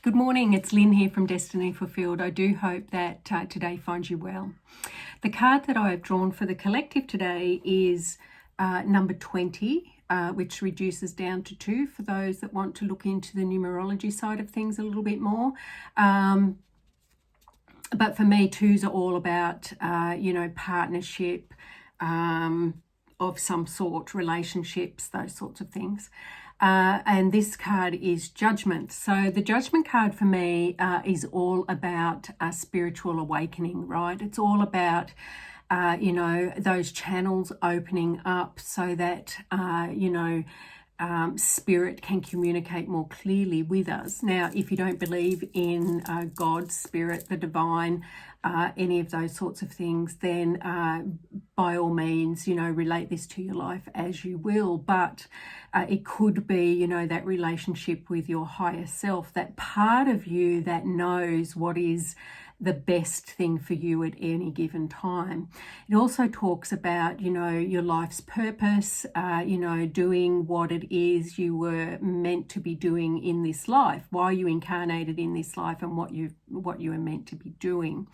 Good morning, it's Lynn here from Destiny Fulfilled. I do hope that today finds you well. The card that I have drawn for the collective today is number 20, which reduces down to 2 for those that want to look into the numerology side of things a little bit more. But for me, 2s are all about, partnership of some sort, relationships, those sorts of things. And this card is Judgment. So the Judgment card for me is all about a spiritual awakening, right? It's all about, those channels opening up so that, spirit can communicate more clearly with us. Now, if you don't believe in God, spirit, the divine, any of those sorts of things, then by all means, relate this to your life as you will. But it could be, that relationship with your higher self, that part of you that knows what is the best thing for you at any given time. It also talks about, your life's purpose, doing what it is you were meant to be doing in this life, why you incarnated in this life and what you are meant to be doing.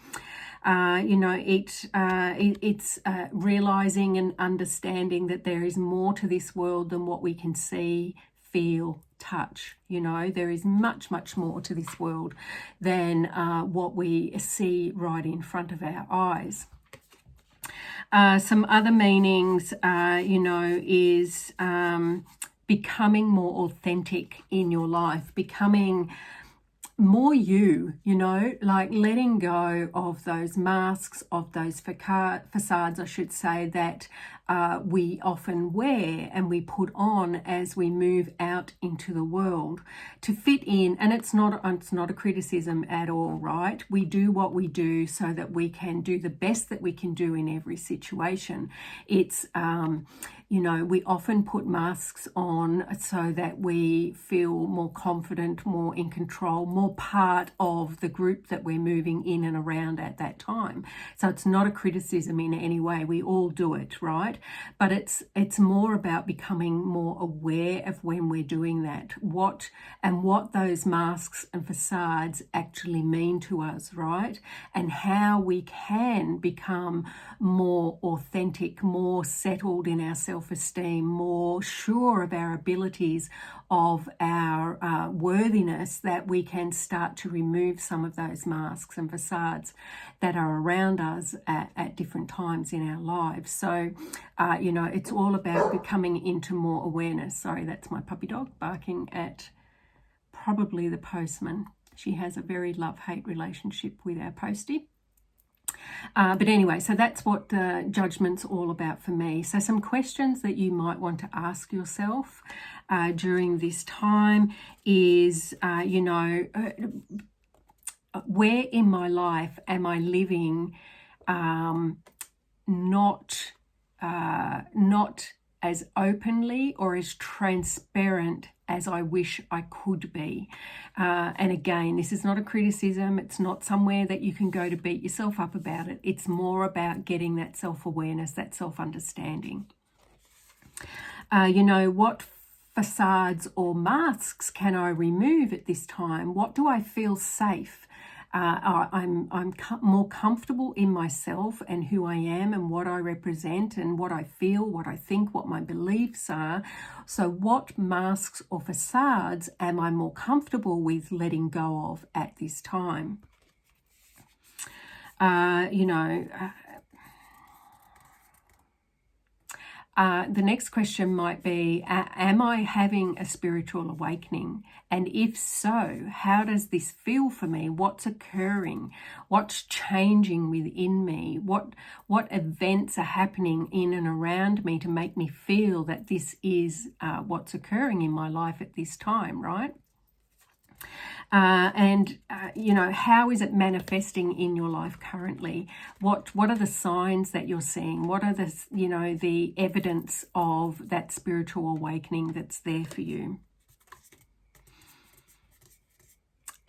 It's realizing and understanding that there is more to this world than what we can see, feel, touch. There is much, much more to this world than what we see right in front of our eyes. Some other meanings, is becoming more authentic in your life, becoming more you, like letting go of those masks, of those facades, I should say, that we often wear and we put on as we move out into the world to fit in. And it's not a criticism at all, right? We do what we do so that we can do the best that we can do in every situation. It's we often put masks on so that we feel more confident, more in control, more part of the group that we're moving in and around at that time. So it's not a criticism in any way. We all do it, right? But it's more about becoming more aware of when we're doing that, what those masks and facades actually mean to us, right? And how we can become more authentic, more settled in our self-esteem, more sure of our abilities, of our worthiness, that we can start to remove some of those masks and facades that are around us at different times in our lives. So, it's all about becoming into more awareness. Sorry, that's my puppy dog barking at probably the postman. She has a very love-hate relationship with our postie. But anyway, so that's what the Judgment's all about for me. So some questions that you might want to ask yourself during this time is, where in my life am I living not as openly or as transparent as I wish I could be. And again, this is not a criticism. It's not somewhere that you can go to beat yourself up about it. It's more about getting that self-awareness, that self-understanding. What facades or masks can I remove at this time? What do I feel safe? I'm more comfortable in myself and who I am and what I represent and what I feel, what I think, what my beliefs are. So what masks or facades am I more comfortable with letting go of at this time? The next question might be, am I having a spiritual awakening? And if so, how does this feel for me? What's occurring? What's changing within me? What events are happening in and around me to make me feel that this is what's occurring in my life at this time, right? How is it manifesting in your life currently? What are the signs that you're seeing? What are the evidence of that spiritual awakening that's there for you?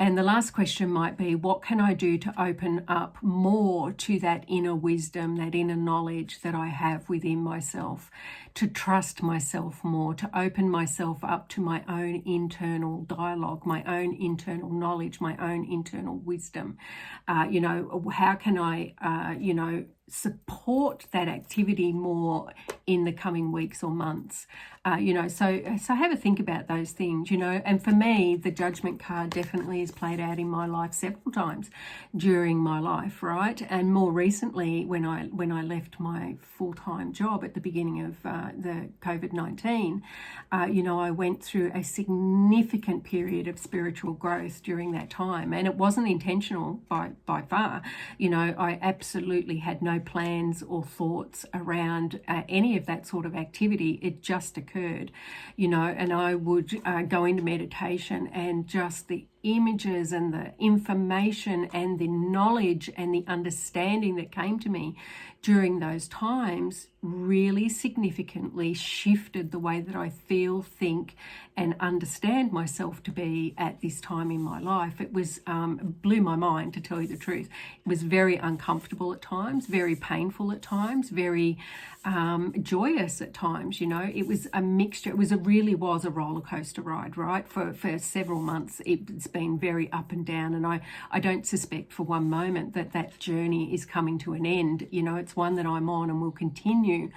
And the last question might be, what can I do to open up more to that inner wisdom, that inner knowledge that I have within myself, to trust myself more, to open myself up to my own internal dialogue, my own internal knowledge, my own internal wisdom? How can I, support that activity more in the coming weeks or months? So have a think about those things, and for me, the Judgment card definitely has played out in my life several times during my life, right? And more recently, when I left my full-time job at the beginning of the COVID-19, I went through a significant period of spiritual growth during that time, and it wasn't intentional by far. I absolutely had no plans or thoughts around any of that sort of activity. It just occurred, and I would go into meditation, and just the images and the information and the knowledge and the understanding that came to me during those times really significantly shifted the way that I feel, think, and understand myself to be at this time in my life. It was blew my mind, to tell you the truth. It was very uncomfortable at times, very painful at times, very joyous at times. It was a mixture. Really was a roller coaster ride, right? For several months, it's been very up and down, and I don't suspect for one moment that journey is coming to an end. It's one that I'm on and will continue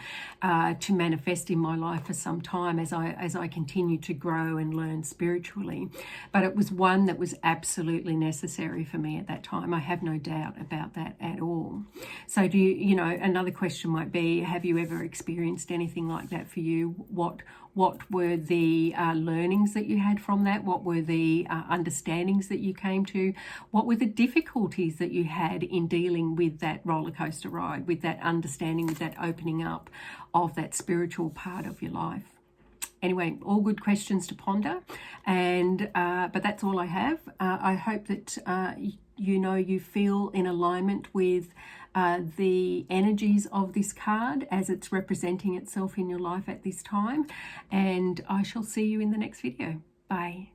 to manifest in my life for some time as I continue to grow and learn spiritually. But it was one that was absolutely necessary for me at that time. I have no doubt about that at all. So another question might be, have you ever experienced anything like that for you? What were the learnings that you had from that? What were the understandings that you came to? What were the difficulties that you had in dealing with that roller coaster ride, with that understanding, with that opening up of that spiritual part of your life? Anyway, all good questions to ponder, and but that's all I have. I hope that you feel in alignment with the energies of this card as it's representing itself in your life at this time, and I shall see you in the next video. Bye.